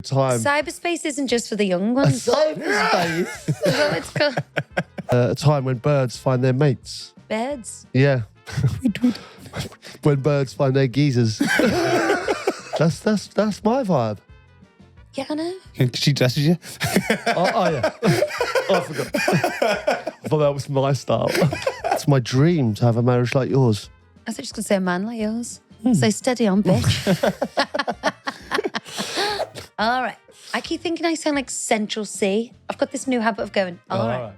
Time. Cyberspace isn't just for the young ones. Cyberspace. Is that what it's called? A time when birds find their mates. Birds. Yeah. When birds find their geezers. That's my vibe. Yeah, I know. She dresses you. Oh yeah. I forgot. I thought that was my style. It's my dream to have a marriage like yours. I was just going to say a man like yours. So steady on, bitch. All right. I keep thinking I sound like Central C. I've got this new habit of going, all right.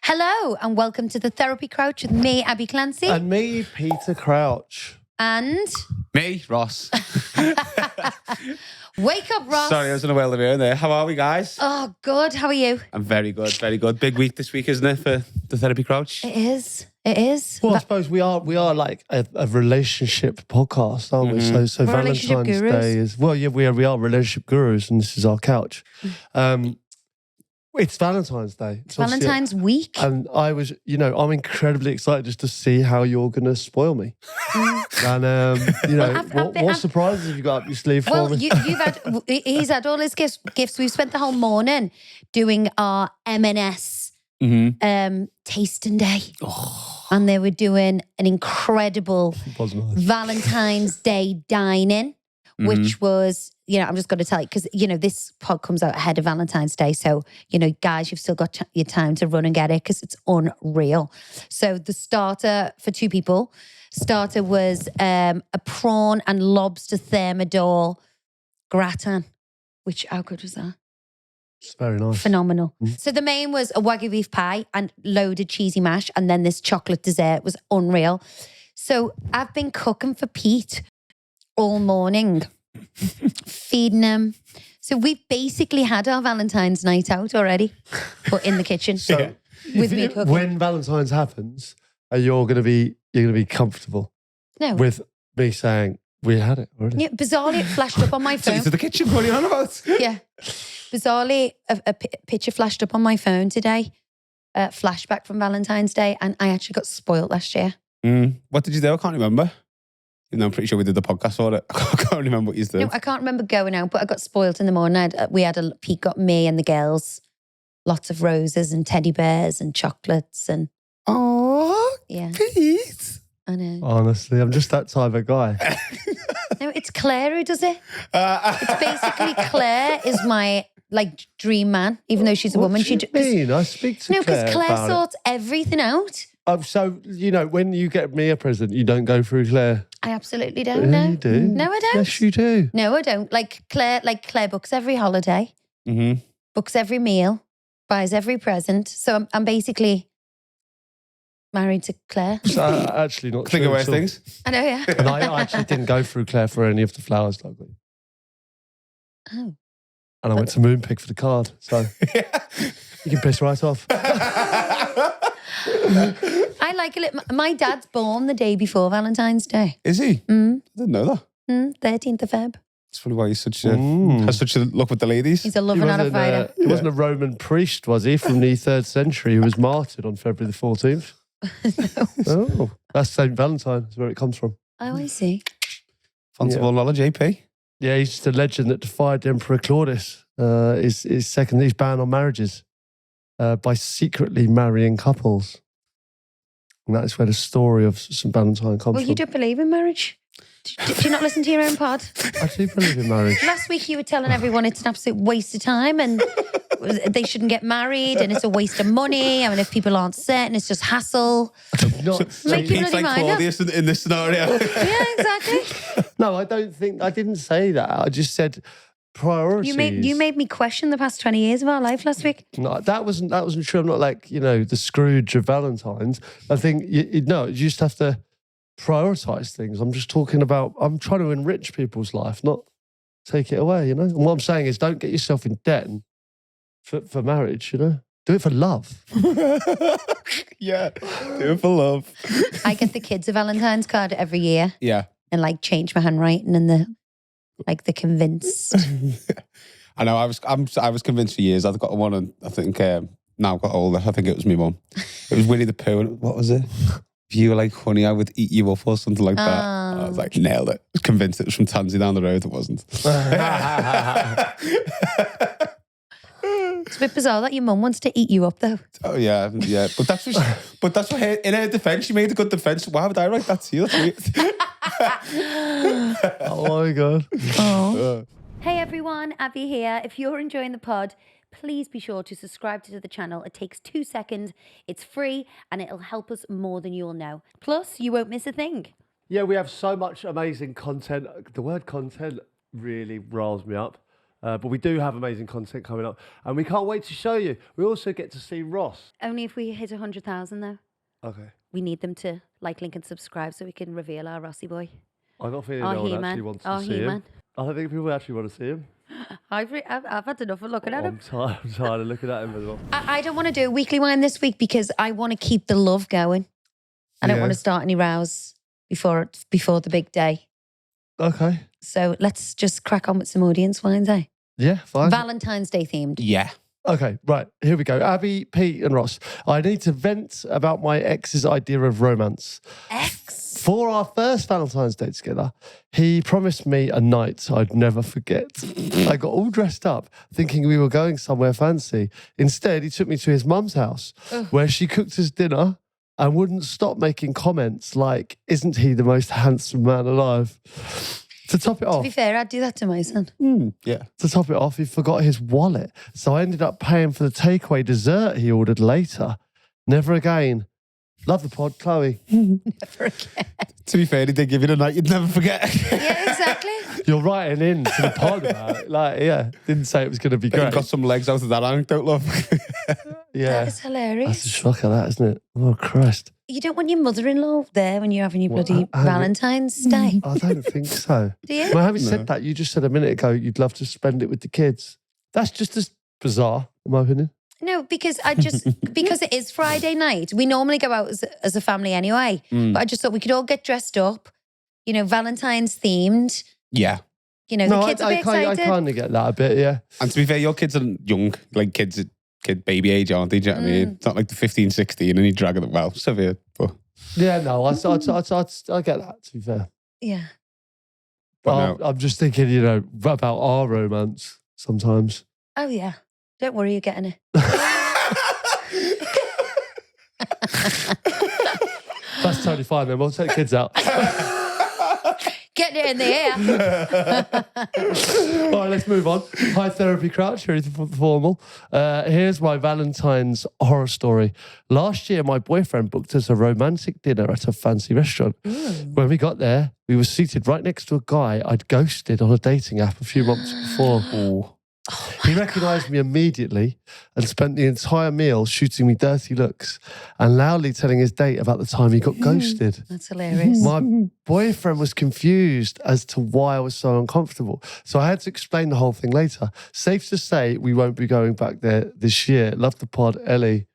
Hello and welcome to the Therapy Crouch with me, Abby Clancy. And me, Peter Crouch. And Me, Ross. wake up, Ross. Sorry, I was in a well of air there. How are we, guys? Oh, good. How are you? I'm very good, very good. Big week this week, isn't it, for the Therapy Crouch? It is. It is. Well, I suppose we are like a relationship podcast, aren't we? So We're relationship Valentine's gurus. Day is we are relationship gurus, and this is our couch. It's Valentine's Day. It's Valentine's week. And I was, I'm incredibly excited just to see how you're going to spoil me. And, what surprises have you got up your sleeve for me? He's had all his gifts. We've spent the whole morning doing our M&S tasting day. And they were doing an incredible Valentine's Day dining, which was, I'm just going to tell you, because, this pod comes out ahead of Valentine's Day. So, guys, you've still got your time to run and get it because it's unreal. So the starter for two people, was a prawn and lobster thermidor gratin, which, how good was that? It's very nice. Phenomenal. So the main was a Wagyu beef pie and loaded cheesy mash. And then this chocolate dessert was unreal. So I've been cooking for Pete all morning, feeding him. So we've basically had our Valentine's night out already, but in the kitchen. So with me cooking. When Valentine's happens, you're going to be comfortable with me saying, we had it already. Yeah, bizarrely, it flashed up on my phone. To the kitchen, what are you on about? Yeah. Bizarrely, a picture flashed up on my phone today. Flashback from Valentine's Day. And I actually got spoiled last year. What did you do? I can't remember. Even though I'm pretty sure we did the podcast for it. I can't remember what you did. No, I can't remember going out, but I got spoiled in the morning. Pete got me and the girls lots of roses and teddy bears and chocolates and... Oh, yeah. Pete. I know. Honestly, I'm just that type of guy. No, it's Claire who does it. It's basically Claire is my dream man, even though she's a woman. What do you mean? I speak to Claire. No, because Claire about sorts everything out. So, when you get me a present, you don't go through Claire. I absolutely don't. No, you do. No, I don't. Yes, you do. No, I don't. Claire books every holiday, books every meal, buys every present. So I'm basically married to Claire. Actually not Think true. of things. I know, yeah. And I actually didn't go through Claire for any of the flowers, lovely. Oh. And I went to Moonpig for the card. So you can piss right off. I like it. My dad's born the day before Valentine's Day. Is he? I didn't know that. 13th of Feb. That's probably why he's has such a look with the ladies. He's a lover, not a fighter. He wasn't a Roman priest, was he, from the 3rd century who was martyred on February the 14th? Oh, that's St. Valentine. That's where it comes from. Oh, I see. Fanciful knowledge, AP. Yeah, he's just a legend that defied Emperor Claudius. His ban on marriages by secretly marrying couples. And that's where the story of St. Valentine comes from. Well, you don't believe in marriage? Did you not listen to your own pod? I do believe in marriage. Last week you were telling everyone it's an absolute waste of time and they shouldn't get married and it's a waste of money. I mean, if people aren't certain, it's just hassle. Make your Pete's bloody like mind up. Claudius in this scenario. Yeah, exactly. No, I didn't say that. I just said priorities. You made me question the past 20 years of our life last week. No, that wasn't true. I'm not like, the Scrooge of Valentine's. I think, you just have to prioritise things. I'm just talking about, I'm trying to enrich people's life, not take it away, And what I'm saying is don't get yourself in debt for marriage, Do it for love. Yeah, do it for love. I get the kids a Valentine's card every year. Yeah. And change my handwriting and the convinced. I know. I was convinced for years. I've got one, and I think now I've got older. I think it was my mum. It was Winnie the Pooh. And what was it? if you were like, honey, I would eat you up or something like that. I was like, nailed it. Convinced it was from Tansy down the road. It wasn't. It's a bit bizarre that your mum wants to eat you up, though. Oh yeah. But that's what her, in her defence, she made a good defence. Why would I write that to you? That's weird. Oh my God. Oh. Hey everyone, Abby here. If you're enjoying the pod, please be sure to subscribe to the channel. It takes 2 seconds. It's free and it'll help us more than you'll know. Plus, you won't miss a thing. Yeah, we have so much amazing content. The word content really riles me up. But we do have amazing content coming up. And we can't wait to show you. We also get to see Ross. Only if we hit 100,000 though. Okay. We need them to like, link and subscribe so we can reveal our Rossi boy. I got a feeling no one actually wants to see him. I don't think people actually want to see him. I've had enough of looking at him. I'm tired of looking at him as well. I don't want to do a weekly wine this week because I want to keep the love going. I don't want to start any rows before the big day. Okay. So let's just crack on with some audience wines, eh? Yeah, fine. Valentine's Day themed. Yeah. Okay, right. Here we go. Abby, Pete and Ross. I need to vent about my ex's idea of romance. Ex? For our first Valentine's Day together, he promised me a night I'd never forget. I got all dressed up thinking we were going somewhere fancy. Instead, he took me to his mum's house where she cooked us dinner and wouldn't stop making comments like, isn't he the most handsome man alive? To top it off. To be fair, I'd do that to my son. Yeah. To top it off, he forgot his wallet. So I ended up paying for the takeaway dessert he ordered later. Never again. Love the pod, Chloe. Never again. To be fair, he did give you the night you'd never forget. Yeah, exactly. You're writing in to the pod about it. Like, yeah, didn't say it was going to be great. You got some legs out of that anecdote, love. Yeah. That is hilarious. That's a shocker, that, isn't it? Oh, Christ. You don't want your mother-in-law there when you're having your bloody Valentine's Day. I don't think so. Do you? Well, having said that, you just said a minute ago you'd love to spend it with the kids. That's just as bizarre, in my opinion. No, because because it is Friday night. We normally go out as a family anyway. But I just thought we could all get dressed up, Valentine's themed. Yeah. The kids are excited. I kind of get that a bit, yeah. And to be fair, your kids are young, like kid baby age, aren't they? Do you know what I mean? It's not like the 15, 16 and you're dragging them, well, severe. But Yeah, no, I get that, to be fair. Yeah. But I'm just thinking, about our romance sometimes. Oh, yeah. Don't worry, you're getting it. That's totally fine then. We'll take kids out. Getting it in the air. All right, let's move on. Hi, Therapy Crouch. Very formal. Here's my Valentine's horror story. Last year, my boyfriend booked us a romantic dinner at a fancy restaurant. When we got there, we were seated right next to a guy I'd ghosted on a dating app a few months before. He recognised me immediately and spent the entire meal shooting me dirty looks and loudly telling his date about the time he got ghosted. That's hilarious. My boyfriend was confused as to why I was so uncomfortable. So I had to explain the whole thing later. Safe to say we won't be going back there this year. Love the pod, Ellie.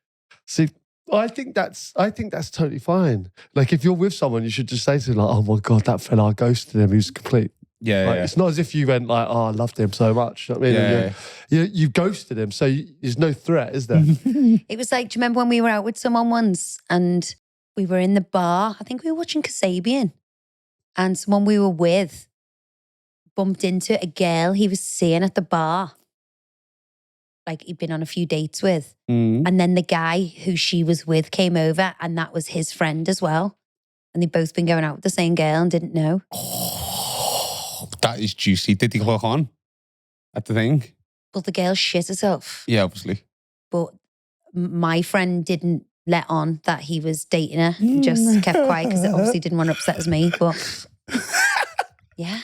See, I think that's totally fine. Like if you're with someone, you should just say to them like, oh my God, that fella, I ghosted him. He was complete. Yeah, like, it's not as if you went like, oh, I loved him so much. You know what I mean? You ghosted him, so there's no threat, is there? It was like, do you remember when we were out with someone once and we were in the bar? I think we were watching Kasabian and someone we were with bumped into a girl he was seeing at the bar. Like he'd been on a few dates with. And then the guy who she was with came over and that was his friend as well. And they'd both been going out with the same girl and didn't know. That is juicy. Did he hook on at the thing? Well, the girl shit herself. Yeah, obviously. But my friend didn't let on that he was dating her. He just kept quiet because it obviously didn't want to upset as me. But yeah.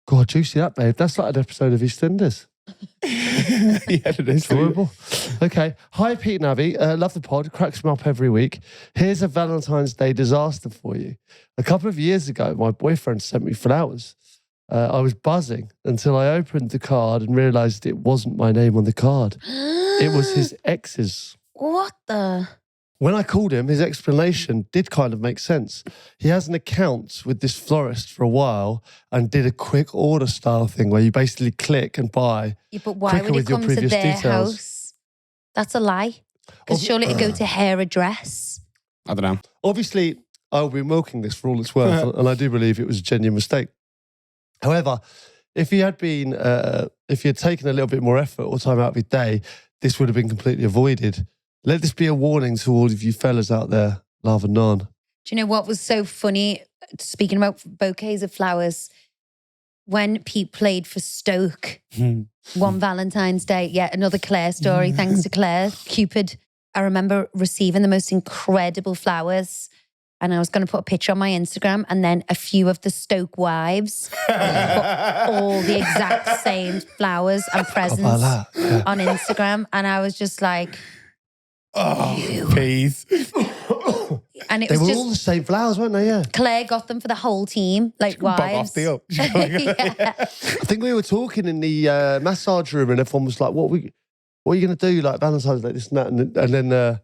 God, juicy that, babe. That's like an episode of EastEnders. Yeah, it is. Horrible. Okay. Hi, Pete and Abby. Love the pod. Cracks me up every week. Here's a Valentine's Day disaster for you. A couple of years ago, my boyfriend sent me flowers. I was buzzing until I opened the card and realised it wasn't my name on the card. It was his ex's. What the? When I called him, his explanation did kind of make sense. He has an account with this florist for a while and did a quick order style thing where you basically click and buy. Yeah, but why would it come to their house? That's a lie. Because surely it'd go to her address. I don't know. Obviously, I'll be milking this for all it's worth, and I do believe it was a genuine mistake. However, if you had taken a little bit more effort or time out of your day, this would have been completely avoided. Let this be a warning to all of you fellas out there, love and non. Do you know what was so funny? Speaking about bouquets of flowers, when Pete played for Stoke one Valentine's Day, yet another Claire story, thanks to Claire, Cupid, I remember receiving the most incredible flowers. And I was going to put a picture on my Instagram, and then a few of the Stoke wives put all the exact same flowers and presents on Instagram. And I was just like, Peace. And it They was were just all the same flowers, weren't they? Yeah. Claire got them for the whole team, like wives. Yeah. I think we were talking in the massage room, and everyone was like, what are you going to do? Like Valentine's Day, this and that.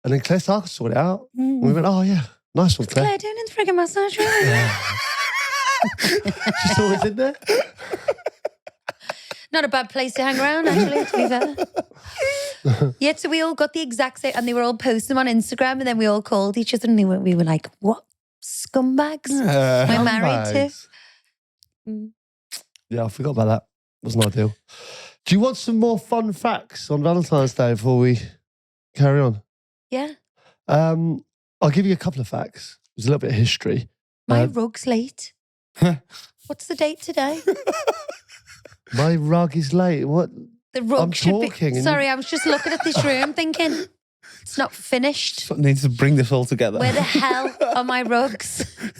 And then Claire Sarkis sorted it out. And we went, oh yeah, nice one, Claire. Claire doing in the friggin' massage room. She's always in there. Not a bad place to hang around, actually, to be fair. Yeah, so we all got the exact same, and they were all posting them on Instagram, and then we all called each other, and we were like, what scumbags we're married to? Yeah, I forgot about that. Wasn't ideal. Do you want some more fun facts on Valentine's Day before we carry on? Yeah. I'll give you a couple of facts. There's a little bit of history. My rug's late. What's the date today? My rug is late. What? The rug I'm should talking be... and- Sorry, I was just looking at this room thinking, it's not finished. Needs to bring this all together. Where the hell are my rugs? They're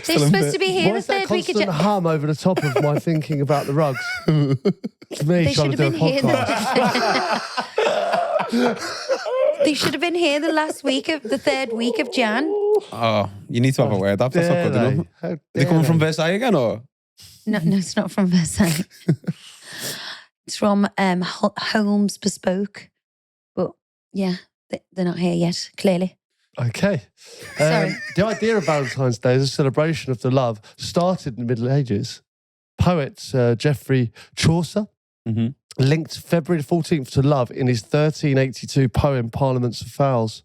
Still a supposed bit- to be here Why the is that third week of constant hum over the top of my thinking about the rugs? It's me They trying should to have do a been here. podcast. They should have been here the third week of Jan. Oh, you need to have a word up. That's not good enough. Are they coming from Versailles again, or? No, it's not from Versailles. It's from Holmes Bespoke. But yeah, they're not here yet, clearly. Okay. Sorry. The idea of Valentine's Day as a celebration of the love started in the Middle Ages. Poet Geoffrey Chaucer linked February the 14th to love in his 1382 poem Parliaments of Fowls,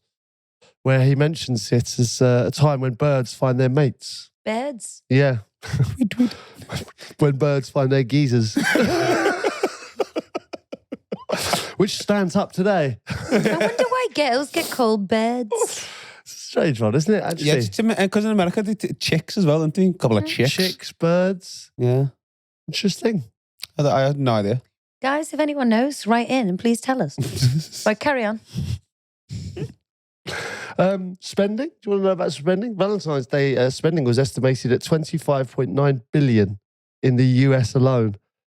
where he mentions it as a time when birds find their mates. Birds? Yeah. When birds find their geezers. Which stands up today. I wonder why girls get called birds. It's a strange one, isn't it? Actually. Yeah, because in America, they chicks as well, aren't they? A couple of chicks. Chicks, birds. Yeah. Interesting. I had no idea. Guys, if anyone knows, write in and please tell us. Right, carry on. Spending? Do you want to know about spending? Valentine's Day spending was estimated at $25.9 billion in the US alone,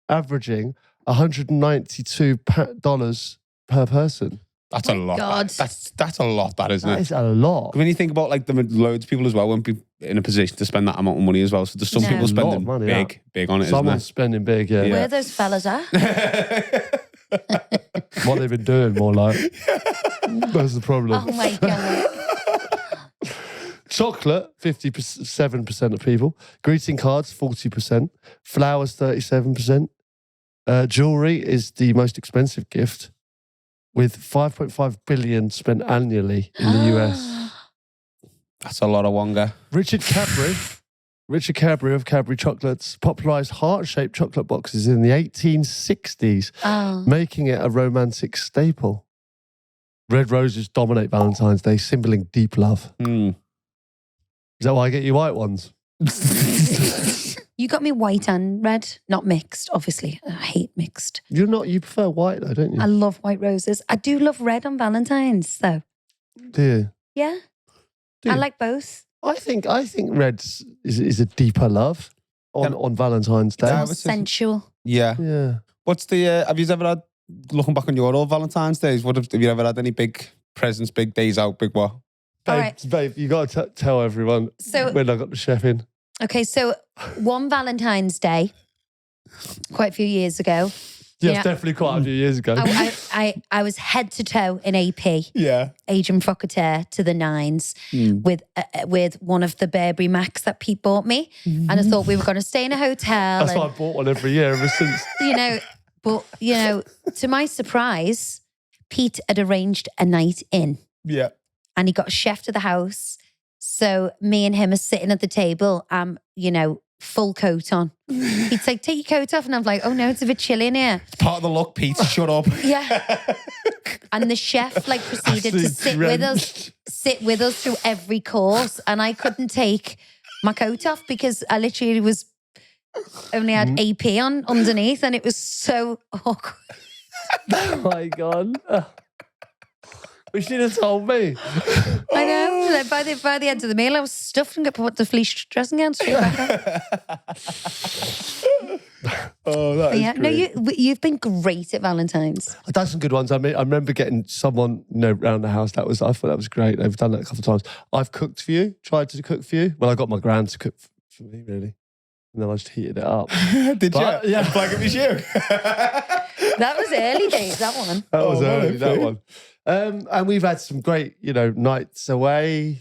averaging $192 per person. That's a lot. God. That's a lot, that, isn't That it? is a lot. When you think about like the loads of people as well won't be in a position to spend that amount of money as well. So there's some No. people A lot of spending money, big on it, Someone's spending big, yeah. Where those fellas are? isn't it? What they've been doing, more like. That's the problem. Oh my God. Chocolate, 57% of people. Greeting cards, 40%. Flowers, 37%. Jewelry is the most expensive gift, with 5.5 billion spent annually in the US. That's a lot of wonga. Richard Cadbury of Cadbury Chocolates popularised heart-shaped chocolate boxes in the 1860s, Oh. making it a romantic staple. Red roses dominate Valentine's Day, symboling deep love. Is that why I get you white ones? You got me white and red, not mixed, obviously. I hate mixed. You prefer white though, don't you? I love white roses. I do love red on Valentine's, though. Do you? Yeah. Do I you? like both. I think red is a deeper love on Valentine's Day. Yeah, More but it's- sensual. Yeah. Yeah. What's the, have you ever had, looking back on your old Valentine's days, have you ever had any big presents, big days out, big what? All Babe, right. babe, you got to tell everyone So- when I got the chef in. Okay, so one Valentine's Day, quite a few years ago, Yeah, Yeah. definitely quite a few years ago. I was head to toe in AP, Yeah. Agent Frocateur to the nines, with one of the Burberry Macs that Pete bought me, and I thought we were going to stay in a hotel. That's and, why I bought one every year ever since. to my surprise, Pete had arranged a night in, Yeah. and he got a chef to the house So me and him are sitting at the table, full coat on. He'd say, take your coat off. And I'm like, oh no, it's a bit chilly in here. It's part of the look, Pete. Shut up. Yeah. And the chef proceeded to sit with us through every course. And I couldn't take my coat off because I literally only had AP on underneath, and it was so awkward. Oh my God. We should have told me. I know. Like by the end of the meal, I was stuffed and got put the fleece dressing gown straight back on. Oh, that is yeah. great. No, you've been great at Valentine's. I've done some good ones. I mean, I remember getting someone, around the house. I thought that was great. They've done that a couple of times. I've cooked for you, tried to cook for you. Well, I got my gran to cook for me, really. And then I just heated it up. Did you? Yeah. Like it was you. That was early days, that one. That was early, that one. And we've had some great, nights away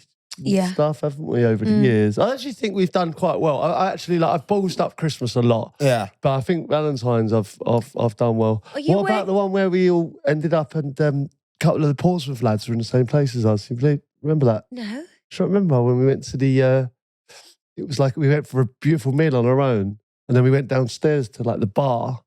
stuff, haven't we, over the years? I actually think we've done quite well. I actually, I've ballsed up Christmas a lot. Yeah. But I think Valentine's I've done well. What about the one where we all ended up and a couple of the Portsmouth lads were in the same place as us? You remember that? No. I don't remember when we went to the... it was like we went for a beautiful meal on our own, and then we went downstairs to the bar,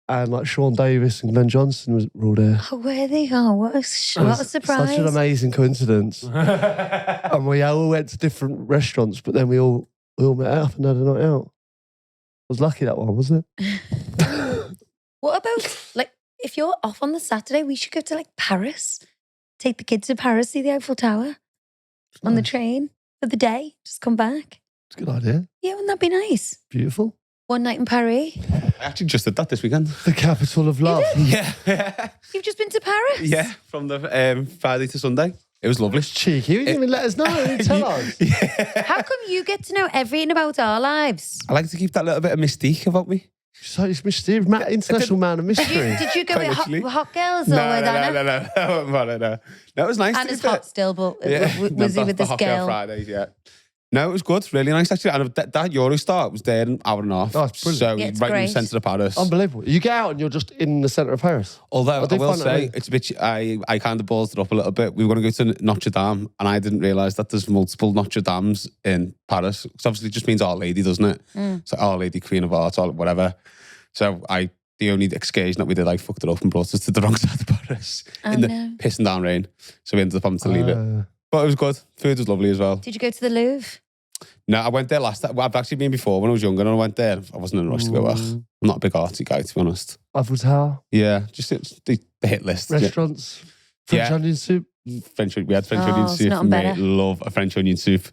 and Sean Davis and Glenn Johnson were all there. Oh, where they go? What a surprise. Such an amazing coincidence. And we all went to different restaurants, but then we all met up and had a night out. I was lucky that one, wasn't it? What about, if you're off on the Saturday, we should go to Paris. Take the kids to Paris, see the Eiffel Tower on the train for the day. Just come back. It's a good idea. Yeah, wouldn't that be nice? Beautiful. One night in Paris. I actually just did that this weekend. The capital of love. Yeah. You've just been to Paris? Yeah, from the Friday to Sunday. It was lovely. Cheeky. You didn't even let us know. You didn't tell us. Yeah. How come you get to know everything about our lives? I like to keep that little bit of mystique about me. So it's mysterious. International man of mystery. Did you go with hot girls or No, with Anna? No. No, it was nice. Anna's hot still, but Yeah. was he with the this hot girl girl? Fridays, yeah. No, it was good. Really nice, actually. And that Eurostar was there an hour and a half. Oh, it's brilliant. So Yeah, it's right in great. the centre of Paris. Unbelievable. You get out and you're just in the centre of Paris. Although I do will find that say, really- it's a bit. I kind of ballsed it up a little bit. We were going to go to Notre Dame, and I didn't realise that there's multiple Notre Dames in Paris. Because obviously, it just means Our Lady, doesn't it? It's like Our Lady, Queen of Arts, or whatever. So the only excursion that we did, I fucked it up and brought us to the wrong side of Paris in the pissing down rain. So we ended up having to leave it. But it was good. Food was lovely as well. Did you go to the Louvre? No, I went there last time. I've actually been before when I was younger, and I went there. I wasn't in a rush to go back. I'm not a big artsy guy, to be honest. Eiffel Tower. Yeah, just the hit list. Restaurants. French onion soup. We had French onion soup. nothing better. Love a French onion soup.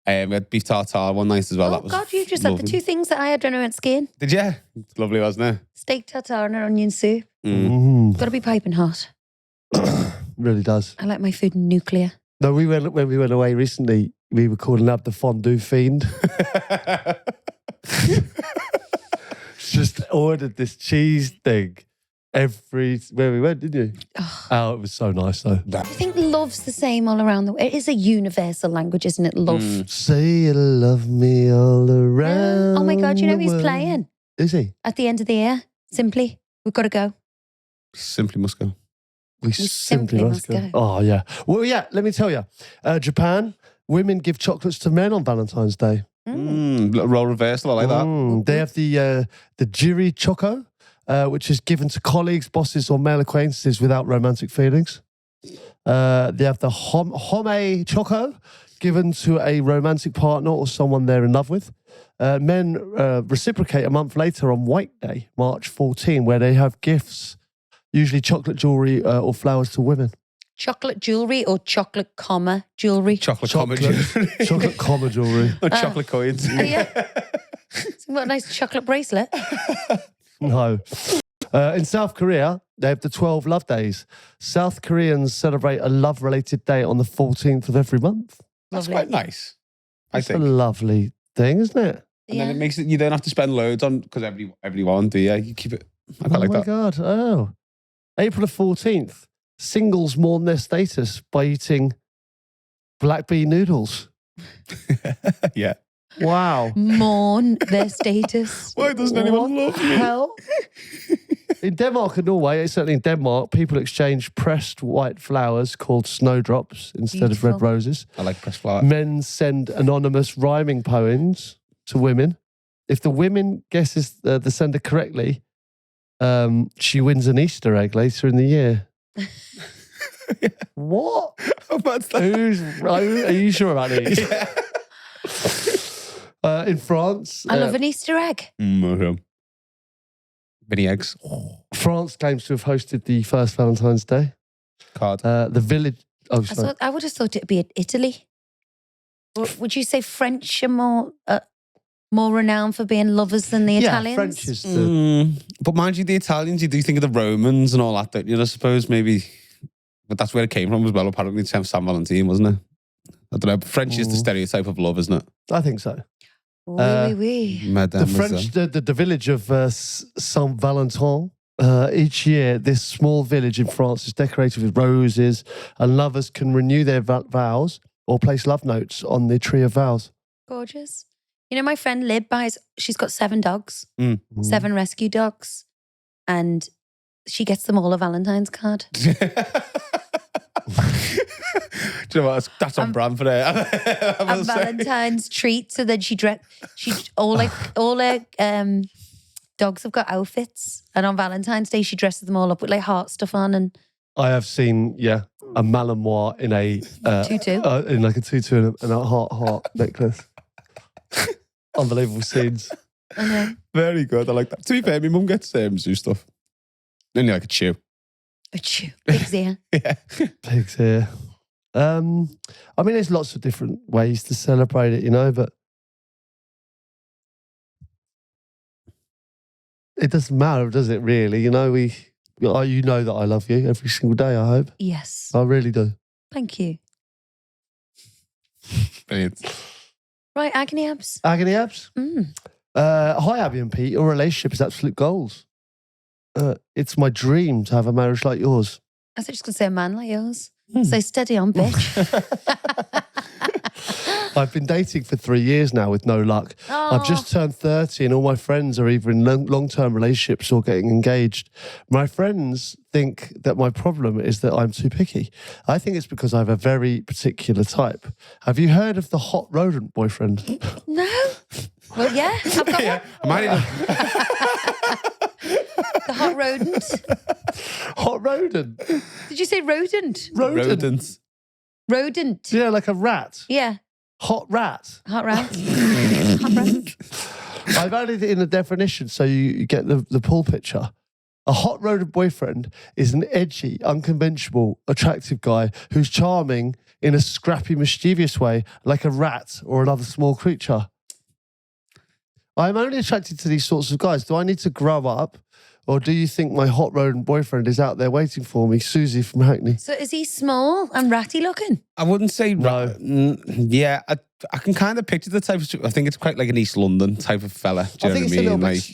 We had beef tartare one night as well. Oh, That was God, you just had the two things that I had when I went skiing. Did you? It's lovely, wasn't it? Steak tartare and an onion soup. Mm. Got to be piping hot. Really does. I like my food nuclear. No, when we went away recently, we were calling up the fondue fiend. Just ordered this cheese thing where we went, didn't you? Oh, it was so nice though. I think love's the same all around the world. It is a universal language, isn't it? Love. Say you love me all around. Oh my God, you know the who's world. playing? Is he? At the end of the year, Simply. We've got to go. Simply must go. We simply must go. Oh, yeah. Well, yeah, let me tell you. Japan, women give chocolates to men on Valentine's Day. Little role reversal, I like that. They have the Jiri Choco, which is given to colleagues, bosses, or male acquaintances without romantic feelings. They have the Home Choco, given to a romantic partner or someone they're in love with. Men reciprocate a month later on White Day, March 14, where they have gifts, usually chocolate jewellery or flowers to women. Chocolate jewellery or chocolate comma jewellery? Chocolate jewelry. Chocolate comma jewellery. Or chocolate coins. Yeah. What a nice chocolate bracelet. No. In South Korea, they have the 12 love days. South Koreans celebrate a love-related day on the 14th of every month. That's Lovely. quite nice. I It's a think. lovely thing, isn't it? And then it makes it, you don't have to spend loads on, because everyone, do you? You keep it. I quite like my that. God. Oh. April the 14th, singles mourn their status by eating black bean noodles. Yeah. Wow. Mourn their status. Why doesn't anyone love me? Hell? In Denmark and Norway, certainly in Denmark, people exchange pressed white flowers called snowdrops instead of red Beautiful. roses. I like press flower. Men send anonymous rhyming poems to women. If the women guesses the sender correctly, she wins an Easter egg later in the year. What? What's that? Are you sure about these? Yeah. In France, I love an Easter egg. Okay. Mini eggs. France claims to have hosted the first Valentine's Day. Card. The village. Oh, sorry. I would have thought it'd be Italy. Or would you say French are more renowned for being lovers than the Italians? French is the. But mind you, the Italians, you do think of the Romans and all that, don't you? I suppose maybe, but that's where it came from as well. Apparently, San Valentine, wasn't it? I don't know. But French is the stereotype of love, isn't it? I think so. Oui, oui. The French, the village of Saint Valentin. Each year, this small village in France is decorated with roses, and lovers can renew their vows or place love notes on the tree of vows. Gorgeous. You know, my friend Lib she's got 7 dogs, 7 rescue dogs, and she gets them all a Valentine's card. Do you know what? That's on brand for her. A Valentine's treat. So then all her dogs have got outfits, and on Valentine's Day she dresses them all up with like heart stuff on and. I have seen, a Malinois in a tutu, in like a tutu and a heart necklace. Unbelievable scenes. I know. Very good. I like that. To be fair, my mum gets zoo stuff. Only like a chew. A chew. Pig's ear. Yeah. Pigs here. I mean, there's lots of different ways to celebrate it, but it doesn't matter, does it? Really, you know that I love you every single day. I hope. Yes. I really do. Thank you. Brilliant. Right, Agony Abs. Agony Abs. Hi, Abbey and Peter. Your relationship is absolute goals. It's my dream to have a marriage like yours. I was just going to say a man like yours. So steady on, bitch. I've been dating for 3 years now with no luck. Oh. I've just turned 30 and all my friends are either in long-term relationships or getting engaged. My friends think that my problem is that I'm too picky. I think it's because I have a very particular type. Have you heard of the hot rodent boyfriend? No. Well, yeah. I've got Yeah. the hot rodent. Hot rodent? Did you say rodent? Rodents. Rodent. Yeah, like a rat. Yeah. Hot rat. Hot rat. Hot rat. I've added it in the definition so you get the full picture. A hot rodent boyfriend is an edgy, unconventional, attractive guy who's charming in a scrappy, mischievous way, like a rat or another small creature. I'm only attracted to these sorts of guys. Do I need to grow up? Or do you think my hot rodent boyfriend is out there waiting for me, Susie from Hackney? So is he small and ratty looking? I wouldn't say No. Yeah, I can kind of picture the type of. I think it's quite like an East London type of fella. Do you know what I mean?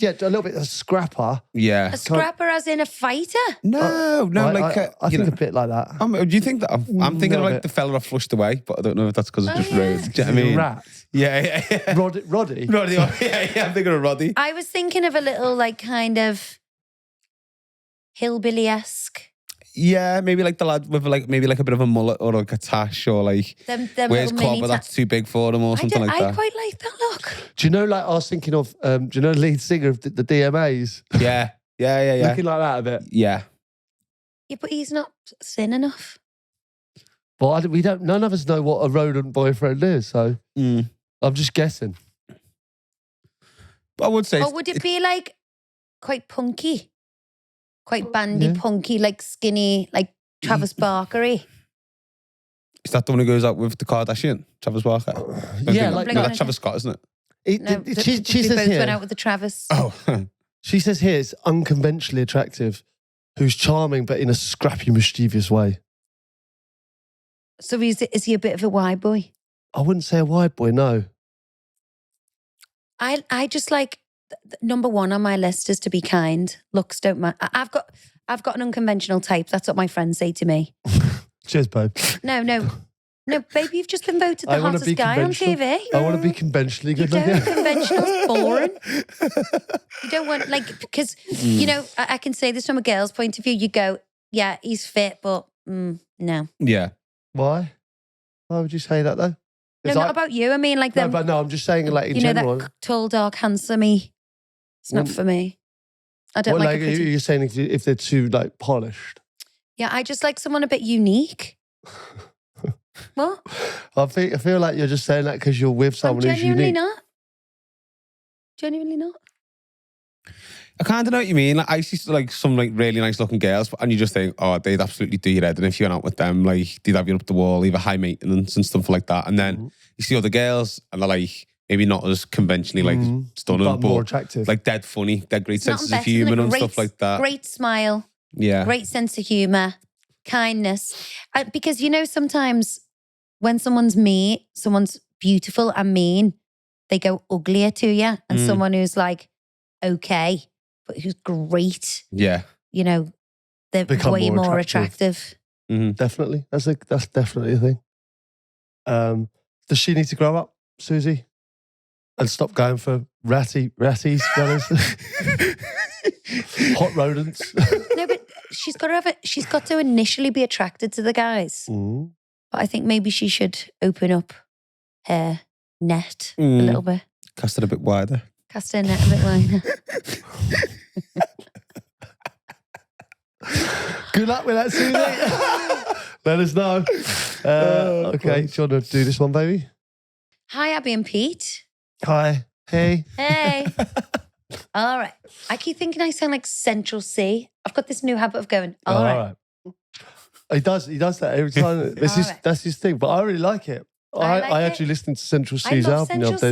A little bit a scrapper. Yeah. A scrapper as in a fighter? No, I think a bit like that. Do you think that? I'm thinking of like the fella I flushed away, but I don't know if that's because of just roads. Do you know what I mean? Rat. Yeah. Roddy. Roddy. Yeah, I'm thinking of Roddy. I was thinking of a little like kind of hillbilly-esque. Yeah, maybe like the lad with maybe a bit of a mullet or like a tash or like Them wears little clobber that's too big for him or something like I that. quite like that look. Do you know, like I was thinking of, do you know the lead singer of the DMAs? Yeah. Looking like that a bit. Yeah. Yeah, but he's not thin enough. Well, none of us know what a rodent boyfriend is, so I'm just guessing. But I would say... Or would it be like quite punky? Quite bandy, punky, like skinny, like Travis Barker-y? Is that the one who goes out with the Kardashian, Travis Barker? Yeah, no, that's Travis Scott, isn't it? She we says both here, went out with the Travis. Oh. she says here it's unconventionally attractive, who's charming but in a scrappy, mischievous way. So is he a bit of a wide boy? I wouldn't say a wide boy, no. I just like... Number one on my list is to be kind. Looks don't matter. I've got an unconventional type. That's what my friends say to me. Cheers, babe. No. No, baby, you've just been voted the I wanna hottest be guy on conventional. TV. I want to be conventionally You good don't. looking. Conventional's boring. You don't want, like, because, you know, I can say this from a girl's point of view. You go, yeah, he's fit, but no. Yeah. Why? Why would you say that though? No, not about you. I mean, like, No, them, but no, I'm just saying like in you know, general. that tall, dark, handsome-y. It's not for me. I don't Well, like a pretty... you're saying if they're too like polished. Yeah, I just like someone a bit unique. What? I feel like you're just saying that because you're with someone who's unique. Genuinely not. I kind of know what you mean. Like, I see like some like really nice looking girls, and you just think, oh, they'd absolutely do your head. And if you went out with them, like they'd have you up the wall, either high maintenance and stuff like that. And then you see other girls, and they're like maybe not as conventionally like stunning, but more attractive, like dead funny, dead great senses of Nothing humour better and than a stuff like that. Great smile. Yeah. Great sense of humour, kindness. Because, you know, sometimes when someone's beautiful and mean, they go uglier to you. And someone who's like, okay, but who's great. Yeah. You know, they're become way more attractive. Definitely. That's definitely a thing. Does she need to grow up, Susie? And stop going for ratties, fellas? Hot rodents. No, but she's got to initially be attracted to the guys. But I think maybe she should open up her net a little bit. Cast it a bit wider. Cast her net a bit wider. Good luck with that, Susie. Let us know. Okay, do you want to do this one, baby? Hi, Abbey and Pete. Hi. Hey. Hey. All right. I keep thinking I sound like Central C. I've got this new habit of going, all right. He does that every time. That's his thing, but I really like it. I actually listened to Central C's album the other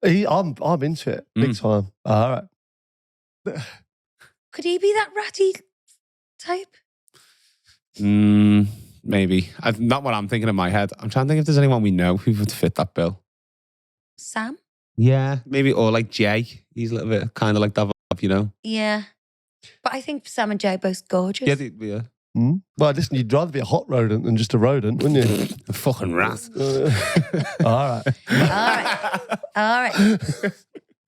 day. I'm into it big time. All right. Could he be that ratty type? Maybe. Not what I'm thinking in my head. I'm trying to think if there's anyone we know who would fit that bill. Sam? Yeah. Maybe, or like Jay. He's a little bit kind of like that vibe, you know? Yeah. But I think Sam and Jay are both gorgeous. Yeah. Well, listen, you'd rather be a hot rodent than just a rodent, wouldn't you? A fucking rat. All right.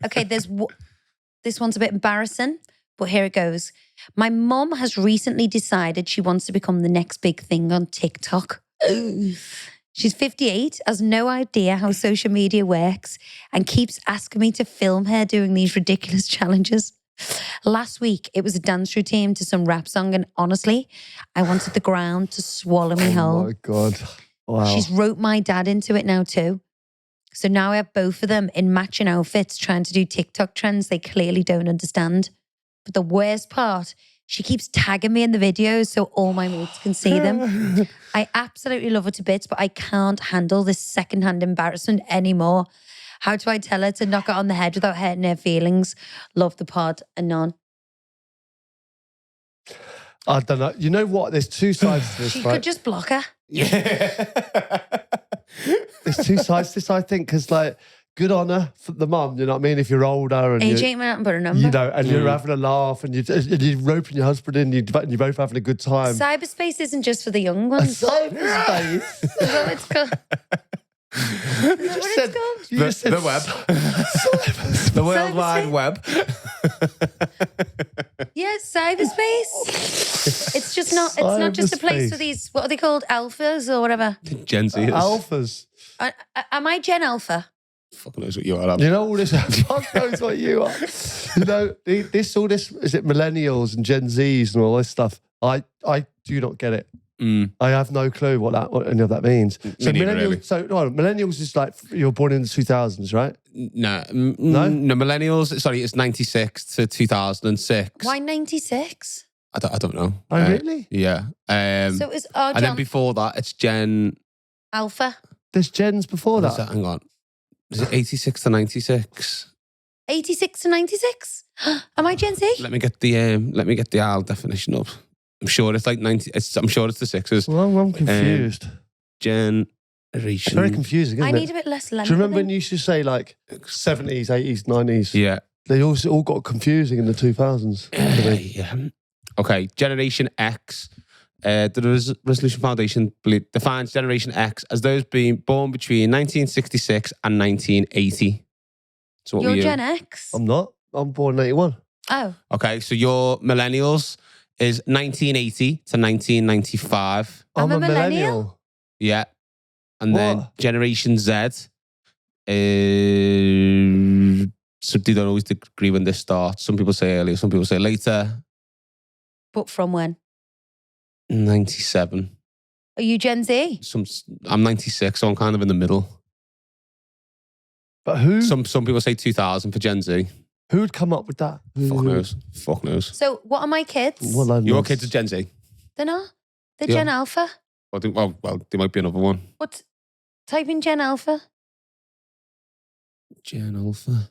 Okay, this one's a bit embarrassing, but here it goes. My mom has recently decided she wants to become the next big thing on TikTok. She's 58, has no idea how social media works, and keeps asking me to film her doing these ridiculous challenges. Last week, it was a dance routine to some rap song, and honestly, I wanted the ground to swallow me whole. Oh my God. Wow. She's roped my dad into it now too. So now I have both of them in matching outfits trying to do TikTok trends they clearly don't understand. But the worst part, she keeps tagging me in the videos so all my mates can see them. I absolutely love her to bits, but I can't handle this secondhand embarrassment anymore. How do I tell her to knock it on the head without hurting her feelings? Love the pod, Anon. I don't know. You know what? There's two sides to this. She right? could just block her. Yeah. There's two sides to this, I think, because like, good on her for the mum, you know what I mean? If you're older and Age ain't nothing but a number. you know, and you're having a laugh and you're roping your husband in, you're both having a good time. Cyberspace isn't just for the young ones. Cyberspace? Is that what it's called? You just said the web. The World Wide Web. Yeah, cyberspace. It's just not. It's not just a place for these. What are they called? Alphas or whatever. Gen Z is. Alphas. Am I Gen Alpha? Fucking knows what you are. You know all this. Fuck knows what you are. You know all this. Is it millennials and Gen Zs and all this stuff? I do not get it. I have no clue what any of that means. So millennials. Really. So no, millennials is like you were born in the 2000s, right? No, millennials. Sorry, it's 96 to 2006. Why 96? I don't know. Oh really? Yeah. So is our and then before that, it's Gen Alpha. There's gens before that. Hang on. Is it 86 to 96? 86 to 96? Am I Gen Z? Let me get the AL definition up. I'm sure it's like 90. I'm sure it's the sixes. Well, I'm confused. Generation. It's very confusing, isn't I it? need a bit less length. Do you remember when you used to say like 70s, 80s, 90s? Yeah. They all got confusing in the 2000s. Yeah. Okay. Generation X. The Resolution Foundation defines Generation X as those being born between 1966 and 1980. So what You're were you? Gen X? I'm not. I'm born in 81. Oh. Okay, so your millennials is 1980 to 1995. I'm a millennial. millennial. Yeah. And then What? Generation Z so they don't always agree when this starts. Some people say earlier, some people say later. But from when? 97. Are you Gen Z? I'm 96, so I'm kind of in the middle. But who Some people say 2000 for Gen Z. who would come up with that? Fuck knows. Fuck knows. So what are my kids? What a Your nonsense. kids are Gen Z. They're not. They're Yeah. Gen Alpha. Well, there might be another one. What? Type in Gen Alpha. Gen Alpha.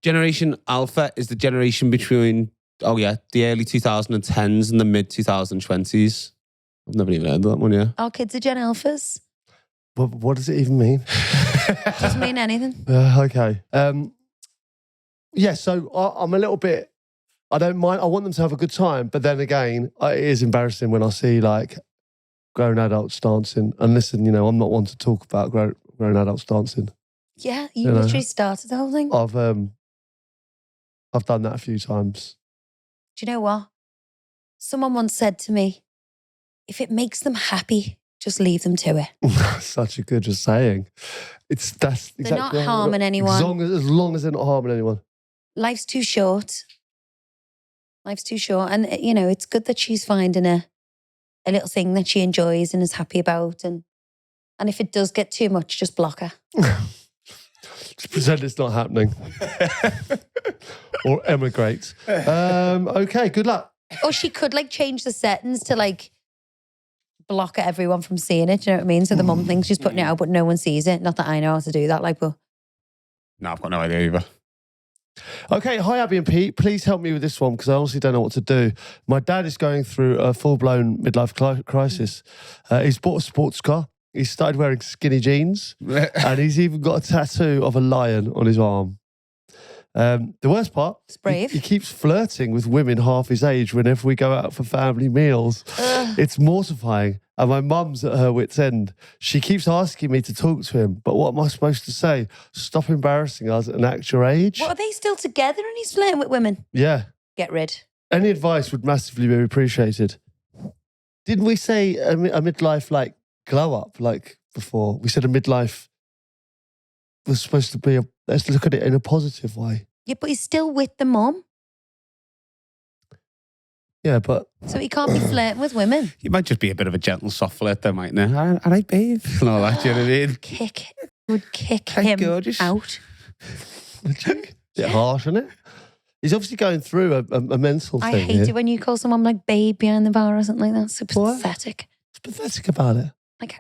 Generation Alpha is the generation between, the early 2010s and the mid 2020s. I've never even heard of that one, yeah. Our kids are Gen Alphas. What does it even mean? Doesn't mean anything. Okay. Yeah, so I'm a little bit, I don't mind. I want them to have a good time. But then again, it is embarrassing when I see like grown adults dancing. And listen, I'm not one to talk about grown adults dancing. Yeah, you You know. literally started the whole thing. I've done that a few times. Do you know what? Someone once said to me, if it makes them happy, just leave them to it. Such a good saying. That's They're not exactly harming anyone. As long as they're not harming anyone. Life's too short. Life's too short. And, it's good that she's finding a little thing that she enjoys and is happy about. And if it does get too much, just block her. Just pretend it's not happening. Or emigrate. Okay, good luck. Or she could change the settings to block everyone from seeing it. Do you know what I mean? So the mum thinks she's putting it out, but no one sees it. Not that I know how to do that. But No, I've got no idea either. Okay, hi Abbey and Pete. Please help me with this one because I honestly don't know what to do. My dad is going through a full-blown midlife crisis. He's bought a sports car. He's started wearing skinny jeans and he's even got a tattoo of a lion on his arm. The worst part, it's brave. he keeps flirting with women half his age whenever we go out for family meals. It's mortifying. And my mum's at her wit's end. She keeps asking me to talk to him, but what am I supposed to say? Stop embarrassing us and act your age? What, are they still together and he's flirting with women? Yeah. Get rid. Any advice would massively be appreciated. Didn't we say a midlife glow up before? We said a midlife was supposed to be let's look at it in a positive way. Yeah, but he's still with the mum. Yeah, but So he can't be flirting with women. You might just be a bit of a gentle soft flirt there, mightn't you? All right, babe. And all that, do you know what I mean? Would kick Hey, him gorgeous. out. bit harsh, isn't it? He's obviously going through a mental I thing. hate here. it when you call someone babe behind the bar or something like that. So What? pathetic. What's pathetic about it?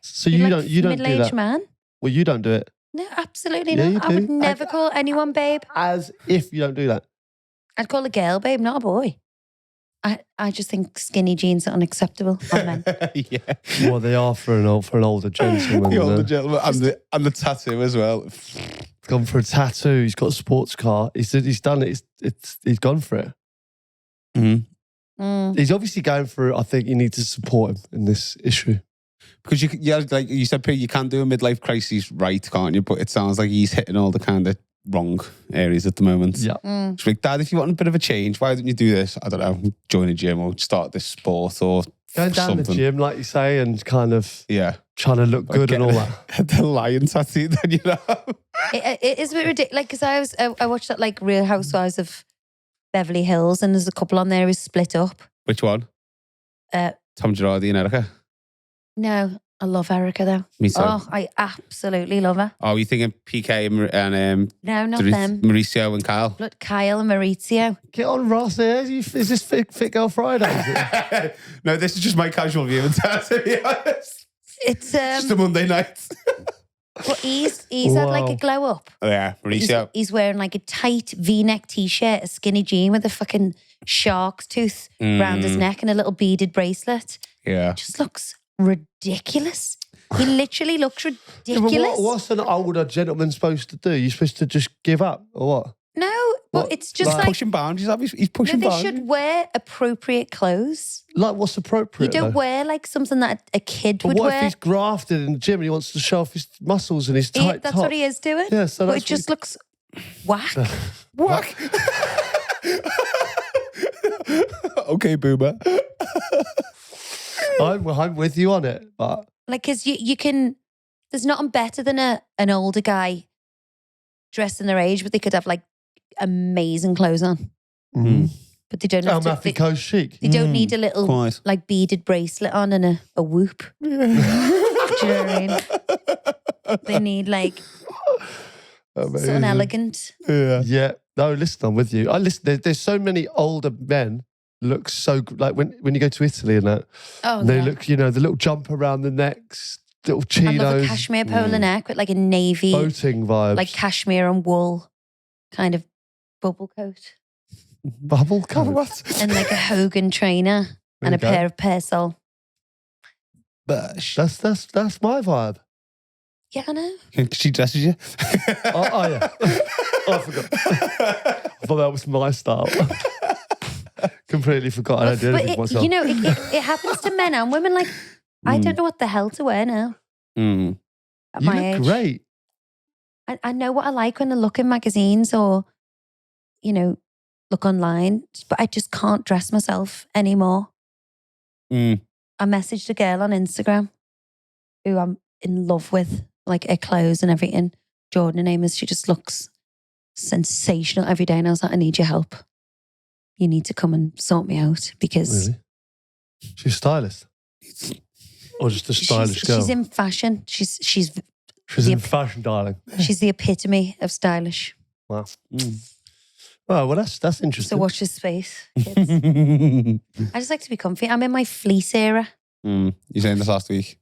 So you don't do middle-aged that. man? Well, you don't do it. No, absolutely Yeah, not. you I would do. never call anyone babe. As if you don't do that. I'd call a girl babe, not a boy. I just think skinny jeans are unacceptable on men. Yeah. Well, they are for an older gentleman. The older you know. gentleman. And the tattoo as well. Gone for a tattoo. He's got a sports car. He's done it. He's gone for it. Mm-hmm. He's obviously going through. I think you need to support him in this issue. Because like you said, Pete, you can do a midlife crisis right, can't you? But it sounds like he's hitting all the kind of wrong areas at the moment. Yeah. It's like, Dad, if you want a bit of a change, why don't you do this? I don't know, join a gym or start this sport or Going down something. the gym, like you say, and kind of Yeah. trying to look good and all that. The lion tattoo, then, you know. It is a bit ridiculous. Because I watched that Real Housewives of Beverly Hills, and there's a couple on there who's split up. Which one? Tom Girardi and Erica. No, I love Erica though. Me too. Oh, I absolutely love her. Oh, you thinking PK and No, not them. Mauricio and Kyle? Look, Kyle and Maurizio. Get on, Ross. Here. Is this Fit Girl Friday? Is it? No, this is just my casual view of that, to be honest. It's Just a Monday night. but he's had a glow up. Oh, yeah, Mauricio. He's wearing a tight V-neck t-shirt, a skinny jean with a fucking shark's tooth round his neck and a little beaded bracelet. Yeah. Just looks ridiculous. He literally looks Yeah, but ridiculous. what's an older gentleman supposed to do? You're supposed to just give up or what? No, but What, it's just like- like Pushing boundaries, Abby. He's pushing no, they boundaries. should wear appropriate clothes. Like, what's appropriate? You don't though? wear like something that a kid But would what if wear. he's grafted in the gym and he wants to show off his muscles and his tight That's top? what he is doing. Yeah, so but that's it just looks whack. Whack. Okay, boomer. I'm with you on it, but Like, because you can, there's nothing better than an older guy dressed in their age, but they could have like amazing clothes on. But they don't have to. Matthew Coast chic. They don't need a little Quite. like beaded bracelet on and a whoop. Do you know what I mean? They need like something elegant. Yeah. No, listen, I'm with you. There's so many older men look so like when you go to Italy and that. Oh, They yeah. look, the little jump around the necks, little I love a chinos, cashmere polo neck with like a navy, boating vibes, like cashmere and wool kind of bubble coat. bubble coat. What? And like a Hogan trainer and a There you go. pair of Persol. Bush. That's my vibe. Yeah, I know. She dresses you. Oh yeah. I forgot. I thought that was my style. Completely forgot. I don't do But anything myself. it happens to men and women. Like, I don't know what the hell to wear now Mm. at you my look age. great. I know what I like when I look in magazines or, look online, but I just can't dress myself anymore. Mm. I messaged a girl on Instagram who I'm in love with, like her clothes and everything. Jordan, her name is. She just looks sensational every day. And I was like, I need your help. You need to come and sort me out because Really? She's a stylist. Or just a stylish girl. she's in fashion. She's in fashion, darling. she's the epitome of stylish. Wow. Oh, well, that's interesting. So watch this space, kids. I just like to be comfy. I'm in my fleece era. You saying this last week?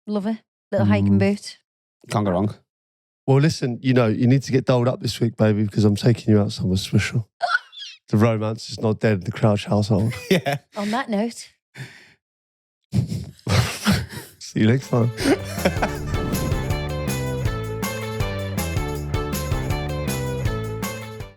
Love it. Little hiking boot. Can't go wrong. Well, listen, you need to get doled up this week, baby, because I'm taking you out somewhere special. The romance is not dead in the Crouch household. Yeah. On that note. See you next time.